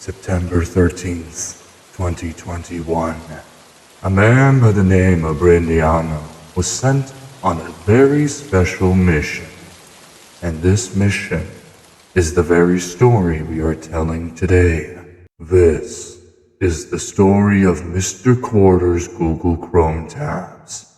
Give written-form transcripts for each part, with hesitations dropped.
September 13th, 2021. A man by the name of Brendiano was sent on a very special mission. And this mission is the very story we are telling today. This is the story of Mr. Quarter's Google Chrome tabs.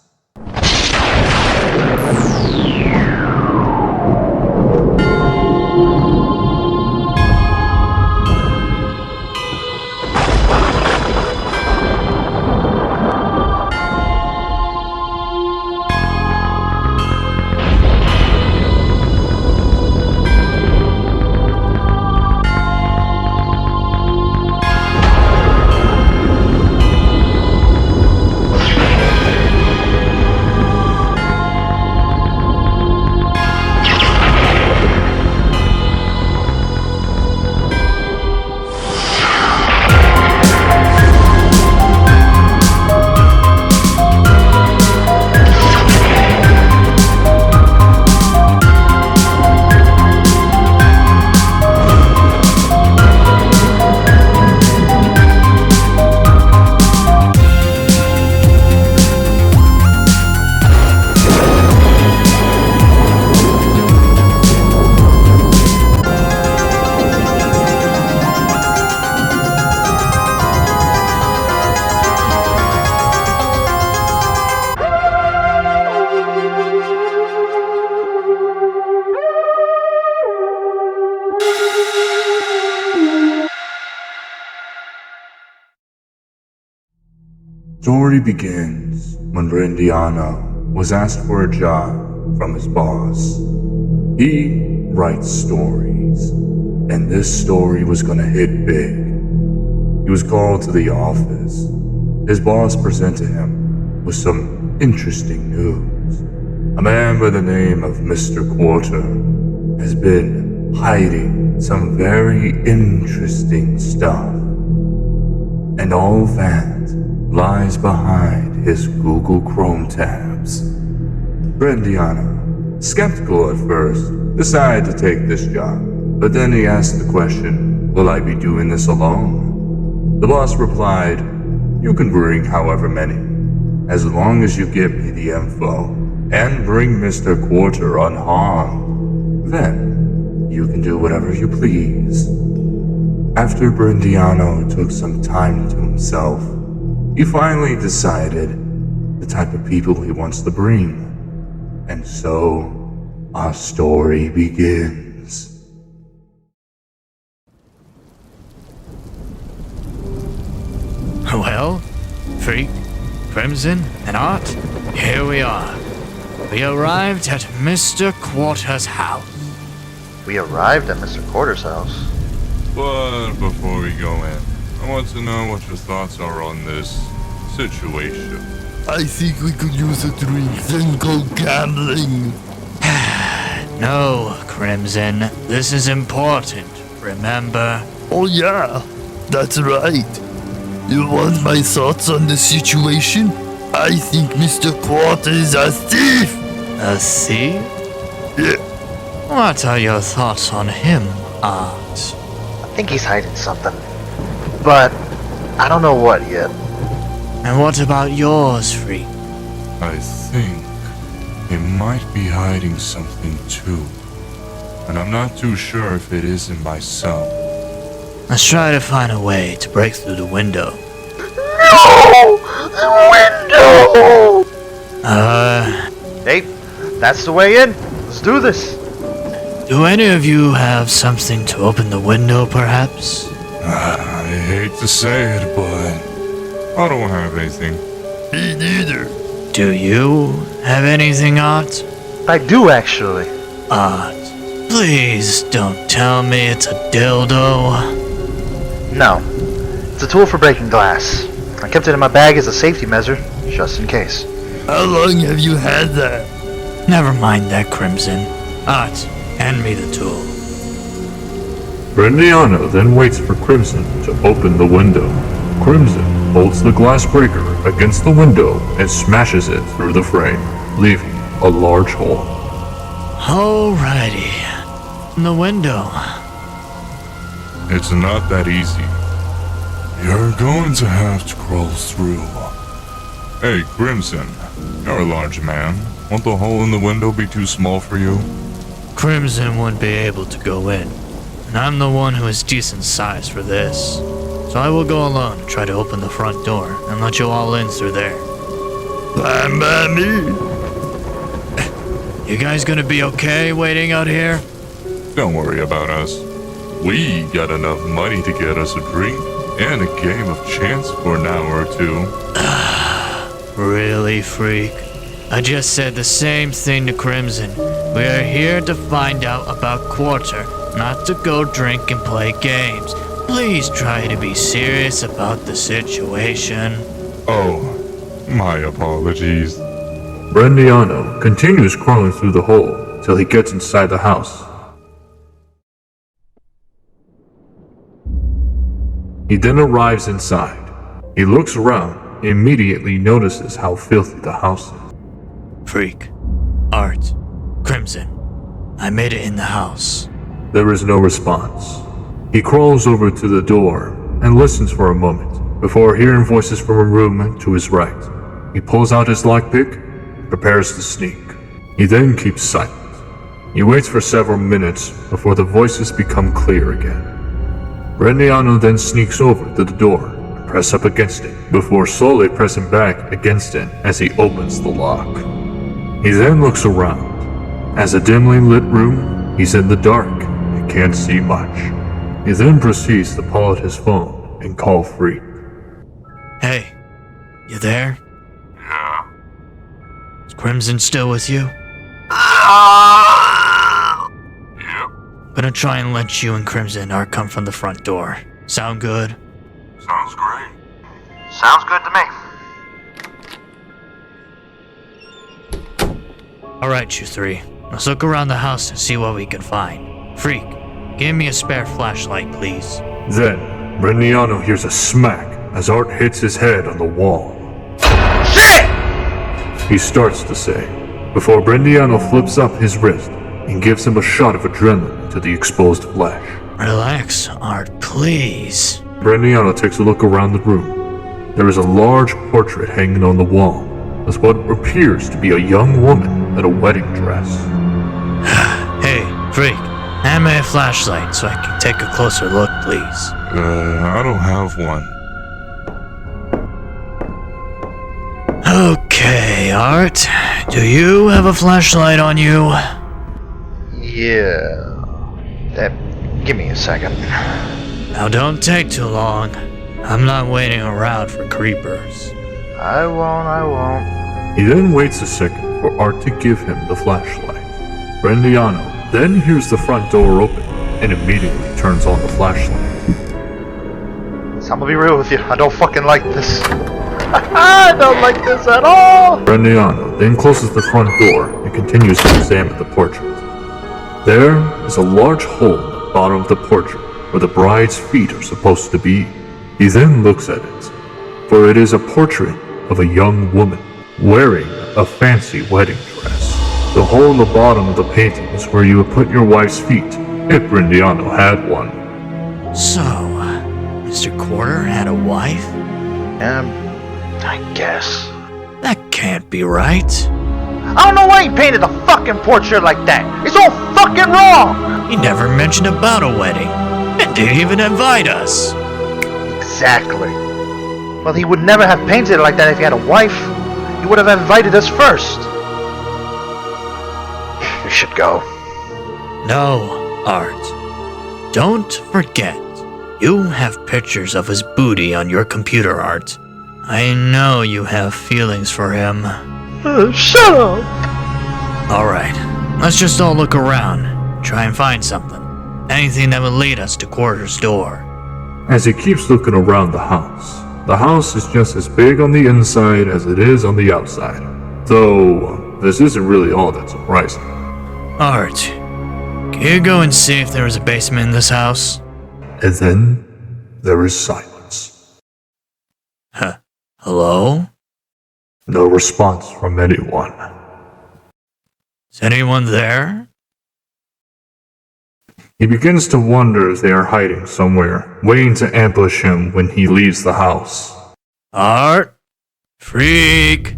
Story begins when Brendiano was asked for a job from his boss. He writes stories, and this story was gonna hit big. He was called to the office. His boss presented him with some interesting news. A man by the name of Mr. Quarter has been hiding some very interesting stuff. And all that lies behind his Google Chrome tabs. Brendiano, skeptical at first, decided to take this job, but then he asked the question, will I be doing this alone? The boss replied, you can bring however many, as long as you give me the info, and bring Mr. Quarter unharmed. Then, you can do whatever you please. After Brendiano took some time to himself, he finally decided the type of people he wants to bring. And so, our story begins. Well, Freak, Crimson, and Art, here we are. We arrived at Mr. Quarter's house. We arrived at Mr. Quarter's house. But before we go in, I want to know what your thoughts are on this situation. I think we could use a drink, then go gambling. No, Crimson, this is important, remember? Oh yeah, that's right. You want my thoughts on the situation? I think Mr. Quarter is a thief! A thief? Yeah. What are your thoughts on him, Art? I think he's hiding something. But I don't know what yet. And what about yours, Freak? I think he might be hiding something too. And I'm not too sure if it isn't myself. Let's try to find a way to break through the window. No! The window! Hey, that's the way in. Let's do this. Do any of you have something to open the window, perhaps? I hate to say it, but I don't have anything. Me neither. Do you have anything, Art? I do actually. Art, please don't tell me it's a dildo. No. It's a tool for breaking glass. I kept it in my bag as a safety measure, just in case. How long have you had that? Never mind that, Crimson. Art, hand me the tool. Brendiano then waits for Crimson to open the window. Crimson holds the glass breaker against the window and smashes it through the frame, leaving a large hole. Alrighty. In the window. It's not that easy. You're going to have to crawl through. Hey, Crimson, you're a large man. Won't the hole in the window be too small for you? Crimson wouldn't be able to go in, and I'm the one who is decent size for this. So I will go alone and try to open the front door and let you all in through there. Fine by me. You guys gonna be okay waiting out here? Don't worry about us. We got enough money to get us a drink and a game of chance for an hour or two. Really, freak? I just said the same thing to Crimson. We are here to find out about Quarter, not to go drink and play games. Please try to be serious about the situation. Oh, my apologies. Brendiano continues crawling through the hole till he gets inside the house. He then arrives inside. He looks around and immediately notices how filthy the house is. Freak. Art. Crimson. I made it in the house. There is no response. He crawls over to the door and listens for a moment before hearing voices from a room to his right. He pulls out his lockpick and prepares to sneak. He then keeps silent. He waits for several minutes before the voices become clear again. Brendiano then sneaks over to the door and presses up against it before slowly pressing back against it as he opens the lock. He then looks around. As a dimly lit room, he's in the dark and can't see much. He then proceeds to pull out his phone and call Freak. Hey, you there? Yeah. Is Crimson still with you? Yep. I'm gonna try and let you and Crimson Art come from the front door. Sound good? Sounds great. Sounds good to me. Alright, you three. Let's look around the house and see what we can find. Freak, give me a spare flashlight, please. Then, Brendiano hears a smack as Art hits his head on the wall. Shit! He starts to say, before Brendiano flips up his wrist and gives him a shot of adrenaline to the exposed flesh. Relax, Art, please. Brendiano takes a look around the room. There is a large portrait hanging on the wall, with what appears to be a young woman in a wedding dress. Hey, Freak, hand me a flashlight so I can take a closer look, please. I don't have one. Okay, Art. Do you have a flashlight on you? Yeah. Give me a second. Now don't take too long. I'm not waiting around for creepers. I won't. He then waits a second for Art to give him the flashlight. Brendiano then hears the front door open and immediately turns on the flashlight. So I'm gonna be real with you. I don't fucking like this. I don't like this at all. Brendiano then closes the front door and continues to examine the portrait. There is a large hole in the bottom of the portrait where the bride's feet are supposed to be. He then looks at it, for it is a portrait of a young woman wearing a fancy wedding dress. The hole in the bottom of the painting is where you would put your wife's feet if Brendiano had one. So, Mr. Quarter had a wife? I guess. That can't be right. I don't know why he painted a fucking portrait like that. It's all fucking wrong. He never mentioned about a wedding, and didn't even invite us. Exactly. Well, he would never have painted it like that if he had a wife. He would have invited us first. We should go. No, Art. Don't forget, you have pictures of his booty on your computer, Art. I know you have feelings for him. Shut up. Alright, let's just all look around. Try and find something. Anything that would lead us to Quarter's door. As he keeps looking around the house is just as big on the inside as it is on the outside. Though, this isn't really all that surprising. Art, can you go and see if there is a basement in this house? And then, there is silence. Hello? No response from anyone. Is anyone there? He begins to wonder if they are hiding somewhere, waiting to ambush him when he leaves the house. Art? Freak?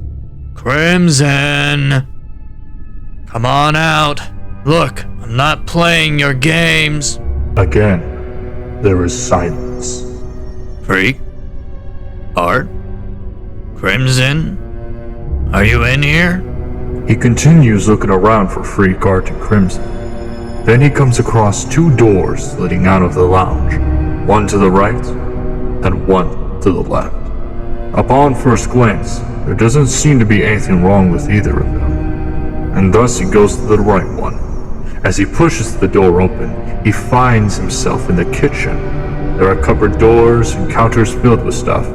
Crimson? Come on out. Look, I'm not playing your games. Again, there is silence. Freak? Art? Crimson? Are you in here? He continues looking around for Freak, Art, and Crimson. Then he comes across two doors leading out of the lounge, one to the right and one to the left. Upon first glance, there doesn't seem to be anything wrong with either of them, and thus he goes to the right one. As he pushes the door open, he finds himself in the kitchen. There are cupboard doors and counters filled with stuff,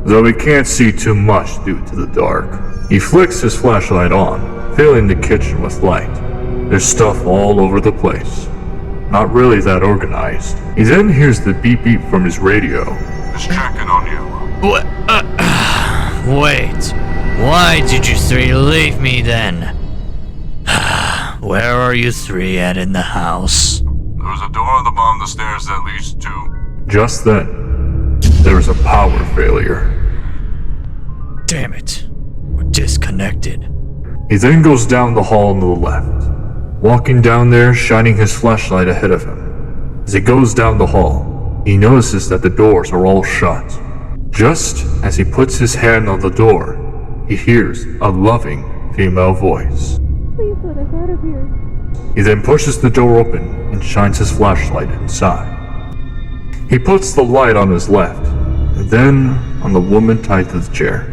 though he can't see too much due to the dark. He flicks his flashlight on, filling the kitchen with light. There's stuff all over the place. Not really that organized. He then hears the beep beep from his radio. Just checking on you. What? Wait. Why did you three leave me then? Where are you three at in the house? There's a door on the bottom of the stairs that leads to... Just then, there is a power failure. Damn it. We're disconnected. He then goes down the hall on the left, walking down there, shining his flashlight ahead of him. As he goes down the hall, he notices that the doors are all shut. Just as he puts his hand on the door, he hears a loving female voice. Please let us out of here. He then pushes the door open and shines his flashlight inside. He puts the light on his left, and then on the woman tied to the chair.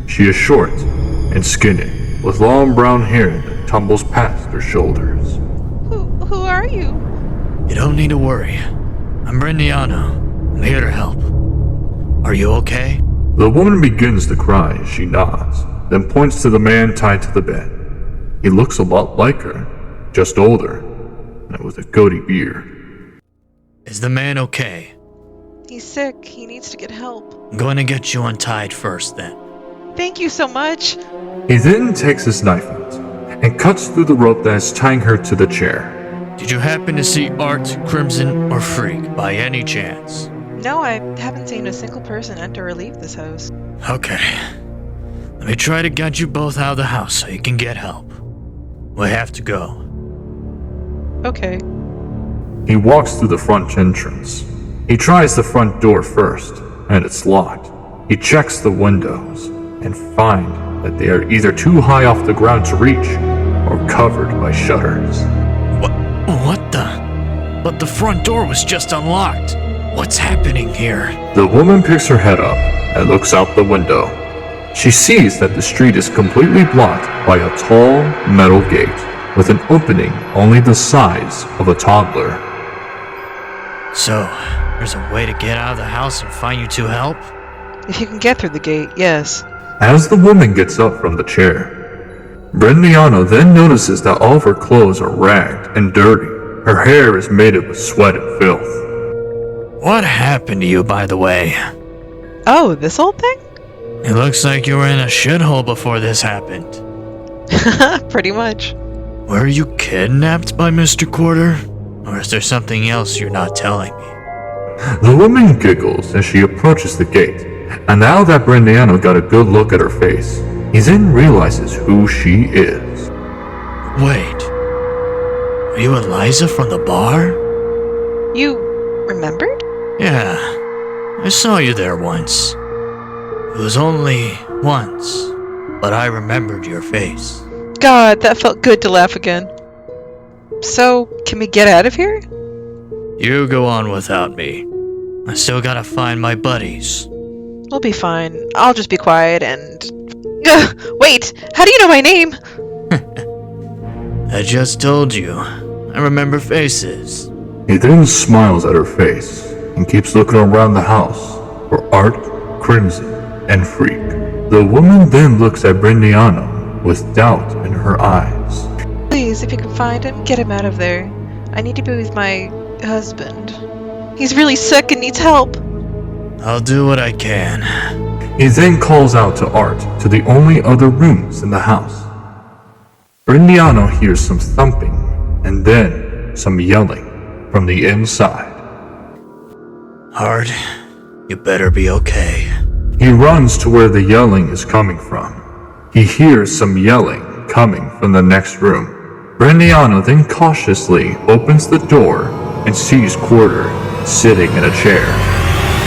She is short and skinny, with long brown hair that tumbles past her shoulders. Who are you? You don't need to worry. I'm Brendiano. I'm here to help. Are you okay? The woman begins to cry as she nods, then points to the man tied to the bed. He looks a lot like her, just older, and with a goatee beard. Is the man okay? He's sick. He needs to get help. I'm going to get you untied first then. Thank you so much. He then takes his knife out and cuts through the rope that is tying her to the chair. Did you happen to see Art, Crimson, or Freak by any chance? No, I haven't seen a single person enter or leave this house. Okay. Let me try to get you both out of the house so you can get help. We have to go. Okay. He walks through the front entrance. He tries the front door first, and it's locked. He checks the windows and finds that they are either too high off the ground to reach or covered by shutters. What the? But the front door was just unlocked. What's happening here? The woman picks her head up and looks out the window. She sees that the street is completely blocked by a tall metal gate with an opening only the size of a toddler. So, there's a way to get out of the house and find you two help? If you can get through the gate, yes. As the woman gets up from the chair, Brendiano then notices that all of her clothes are ragged and dirty. Her hair is matted with sweat and filth. What happened to you, by the way? Oh, this old thing? It looks like you were in a shithole before this happened. Pretty much. Were you kidnapped by Mr. Quarter? Or is there something else you're not telling me? The woman giggles as she approaches the gate, and now that Brendiano got a good look at her face, he then realizes who she is. Wait. Are you Eliza from the bar? You remembered? Yeah. I saw you there once. It was only once, but I remembered your face. God, that felt good to laugh again. So, can we get out of here? You go on without me. I still gotta find my buddies. We'll be fine. I'll just be quiet and... Wait! How do you know my name? I just told you. I remember faces. He then smiles at her face and keeps looking around the house for Art, Crimson, and Freak. The woman then looks at Brendiano with doubt in her eyes. Please, if you can find him, get him out of there. I need to be with my husband. He's really sick and needs help. I'll do what I can. He then calls out to Art to the only other rooms in the house. Brendiano hears some thumping and then some yelling from the inside. Art, you better be okay. He runs to where the yelling is coming from. He hears some yelling coming from the next room. Brendiano then cautiously opens the door and sees Quarter sitting in a chair.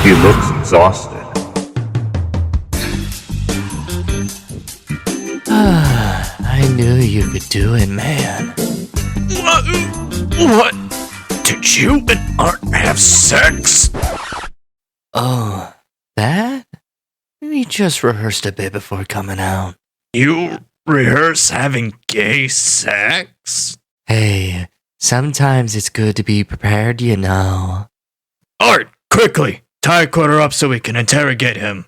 He looks exhausted. I knew you could do it, man. What? Did you and Art have sex? Oh, that? We just rehearsed a bit before coming out. You rehearse having gay sex? Hey, sometimes it's good to be prepared, you know. Art, quickly! Tie Quarter up so we can interrogate him.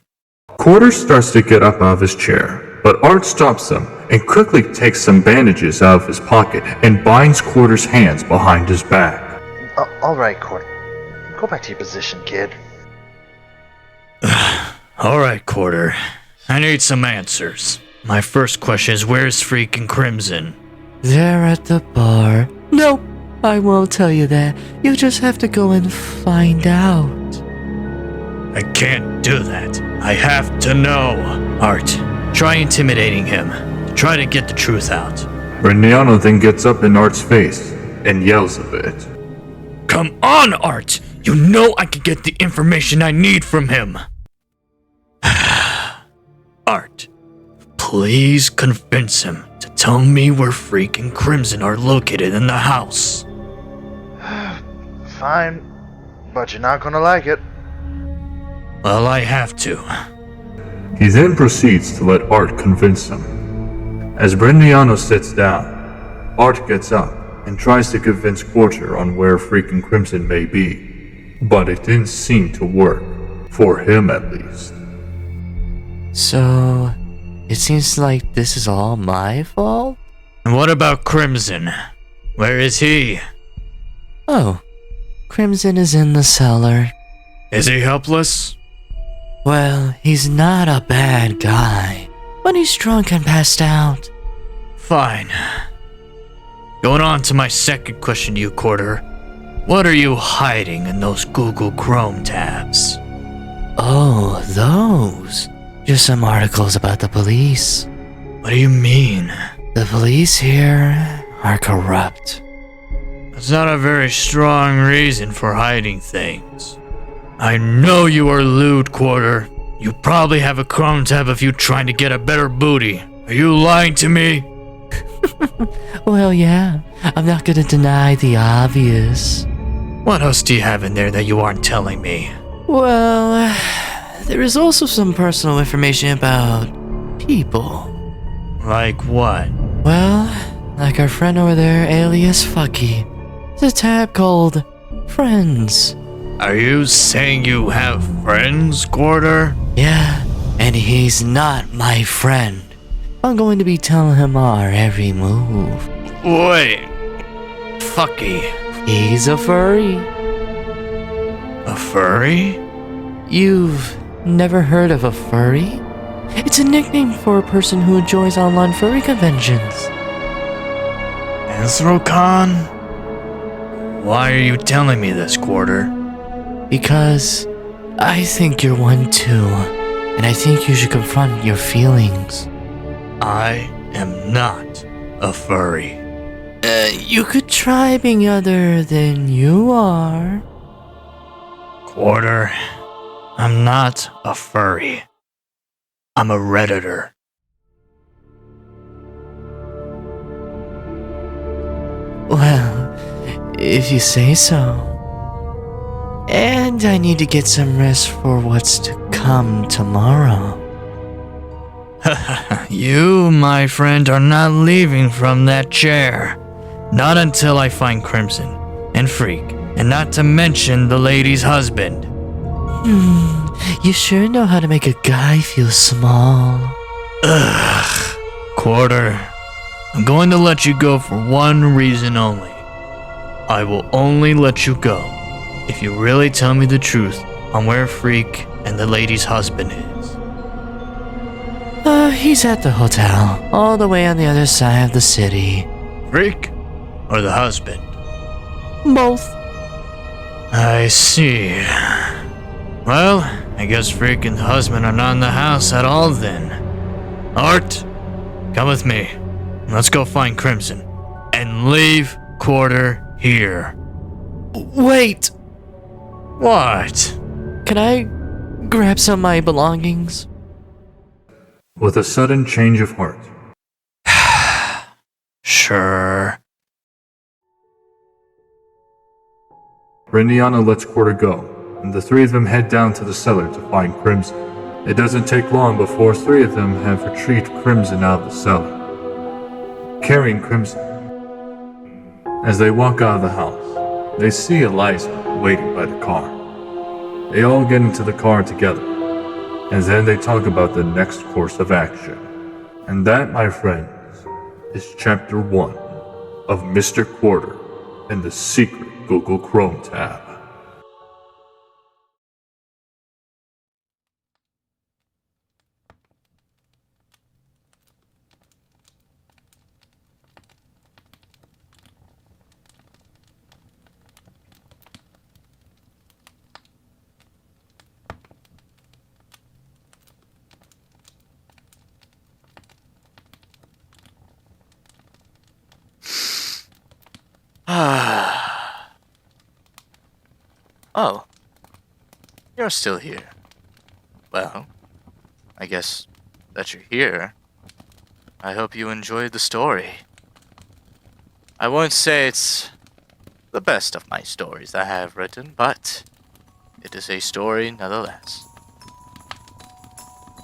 Quarter starts to get up out of his chair, but Art stops him and quickly takes some bandages out of his pocket and binds Quarter's hands behind his back. Alright, Quarter. Go back to your position, kid. Alright, Quarter. I need some answers. My first question is, where's freaking Crimson? They're at the bar. Nope, I won't tell you that. You just have to go and find out. I can't do that. I have to know. Art, try intimidating him. Try to get the truth out. Brendiano then gets up in Art's face and yells a bit. Come on, Art! You know I can get the information I need from him. Art, please convince him to tell me where freaking Crimson are located in the house. Fine, but you're not gonna like it. Well, I have to. He then proceeds to let Art convince him. As Brendiano sits down, Art gets up and tries to convince Quarter on where freaking Crimson may be, but it didn't seem to work, for him at least. So, it seems like this is all my fault? And what about Crimson? Where is he? Oh, Crimson is in the cellar. Is he helpless? Well, he's not a bad guy, but he's drunk and passed out. Fine. Going on to my second question to you, Quarter. What are you hiding in those Google Chrome tabs? Oh, those. Just some articles about the police. What do you mean? The police here are corrupt. That's not a very strong reason for hiding things. I know you are lewd, Quarter. You probably have a Chrome tab of you trying to get a better booty. Are you lying to me? Well, yeah. I'm not gonna deny the obvious. What else do you have in there that you aren't telling me? Well, there is also some personal information about people. Like what? Well, like our friend over there, alias Fucky. There's a tab called Friends. Are you saying you have friends, Quarter? Yeah, and he's not my friend. I'm going to be telling him our every move. Wait. Fucky. He's a furry. A furry? You've never heard of a furry? It's a nickname for a person who enjoys online furry conventions. Ezro-Khan? Why are you telling me this, Quarter? Because I think you're one too, and I think you should confront your feelings. I am not a furry. You could try being other than you are. Quarter, I'm not a furry. I'm a Redditor. Well, if you say so. And I need to get some rest for what's to come tomorrow. You, my friend, are not leaving from that chair. Not until I find Crimson and Freak, and not to mention the lady's husband. You sure know how to make a guy feel small. Ugh, Quarter. I'm going to let you go for one reason only. I will only let you go if you really tell me the truth on where Freak and the lady's husband is. He's at the hotel, all the way on the other side of the city. Freak? Or the husband? Both. I see. Well, I guess Freak and husband are not in the house at all then. Art, come with me. Let's go find Crimson. And leave Quarter here. Wait! What? Can I grab some of my belongings? With a sudden change of heart, Sure. Brindiana lets Quarter go, and the three of them head down to the cellar to find Crimson. It doesn't take long before three of them have retrieved Crimson out of the cellar, carrying Crimson. As they walk out of the house, they see Eliza waiting by the car. They all get into the car together, and then they talk about the next course of action. And that, my friends, is Chapter 1 of Mr. Quarter and the secret Google Chrome tab. Oh. You're still here. Well, I guess that you're here. I hope you enjoyed the story. I won't say it's the best of my stories I have written, but it is a story nonetheless.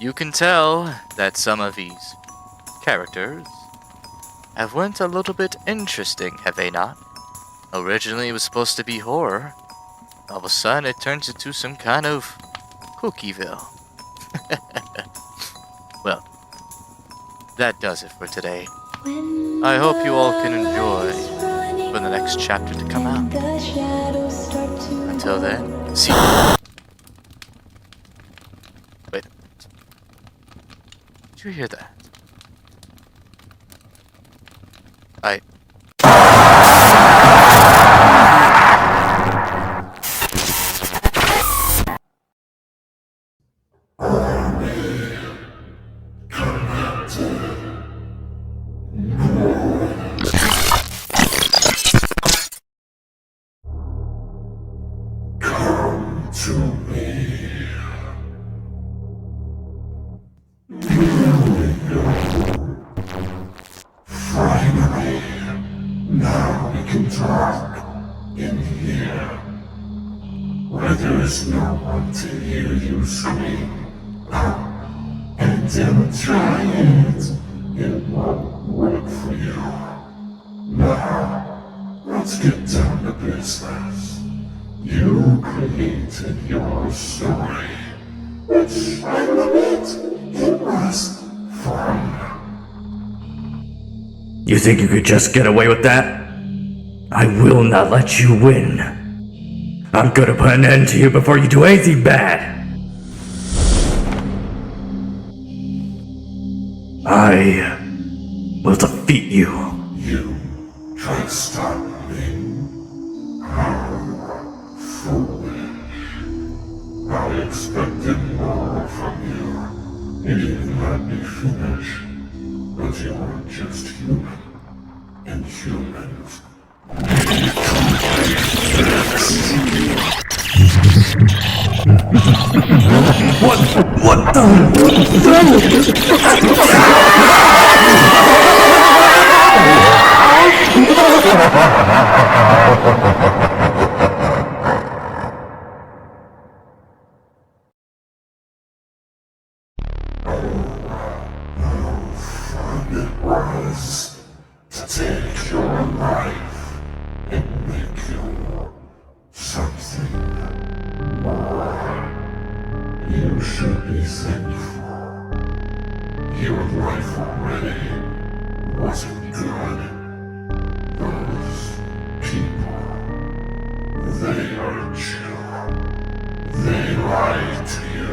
You can tell that some of these characters have went a little bit interesting, have they not? Originally it was supposed to be horror. All of a sudden it turns into some kind of Cookieville. Well, that does it for today. I hope you all can enjoy for the next chapter to come out. Until then, see you. Wait a minute. Did you hear that? Now we can talk in here, where there is no one to hear you scream. And don't try it. It won't work for you. Now, let's get down to business. You created your story, which I admit, it was fun. You think you could just get away with that? I will not let you win. I'm gonna put an end to you before you do anything bad. I will defeat you. You try to stop me? How foolish. I expected more from you. You didn't let me finish. But you weren't just human. And humans. What the? It was to take your life and make you something more. You should be thankful. Your life already wasn't good. Those people, they hurt you. They lied to you.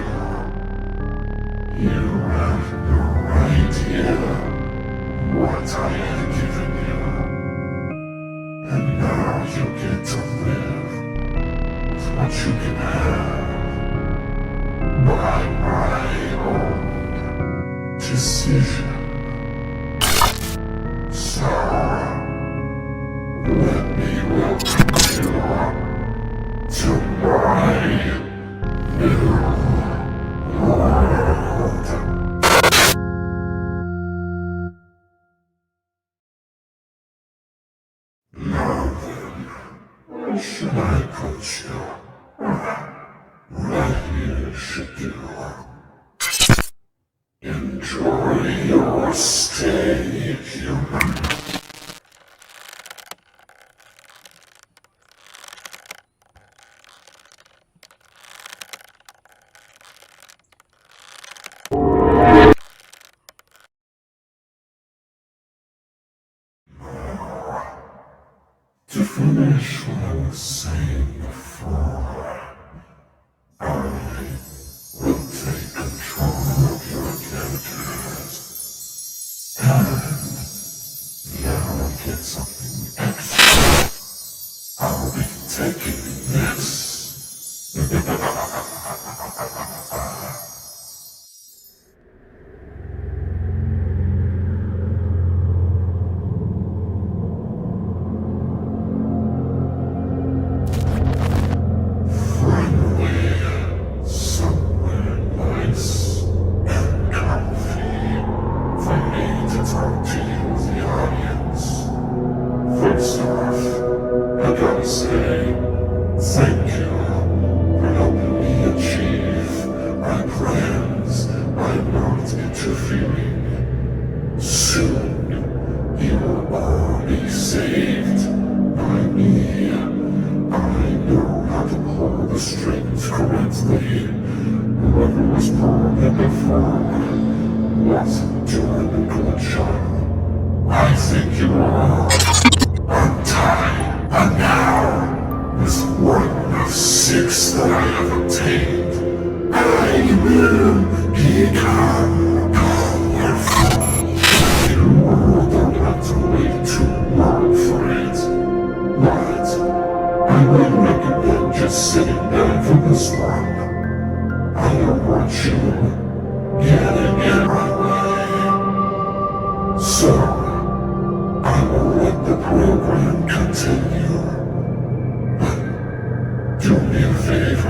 You have no idea what I have given you. And now you get to live what you can have by my own decision. So, let me welcome you to my new world. Now then, where should I put you? Right here should do. Enjoy your stay, human. To finish what I was saying before, I will take control of your characters. And now I get something extra. I'll be taking this. Somewhere nice and comfy for me to talk to you, the audience. First off, I gotta say, thank you for helping me achieve my plans by not interfering. Soon, you will all be saved by me. I know how to pull the strings correctly. Whoever was pulling it before wasn't doing a good job. I think you are untied. And now, with one of 6 that I have obtained, I will become powerful. You all don't have to wait too long for it. But I would recommend just sitting down for this one. I don't want you getting in my way. So, I will let the program continue. But do me a favor.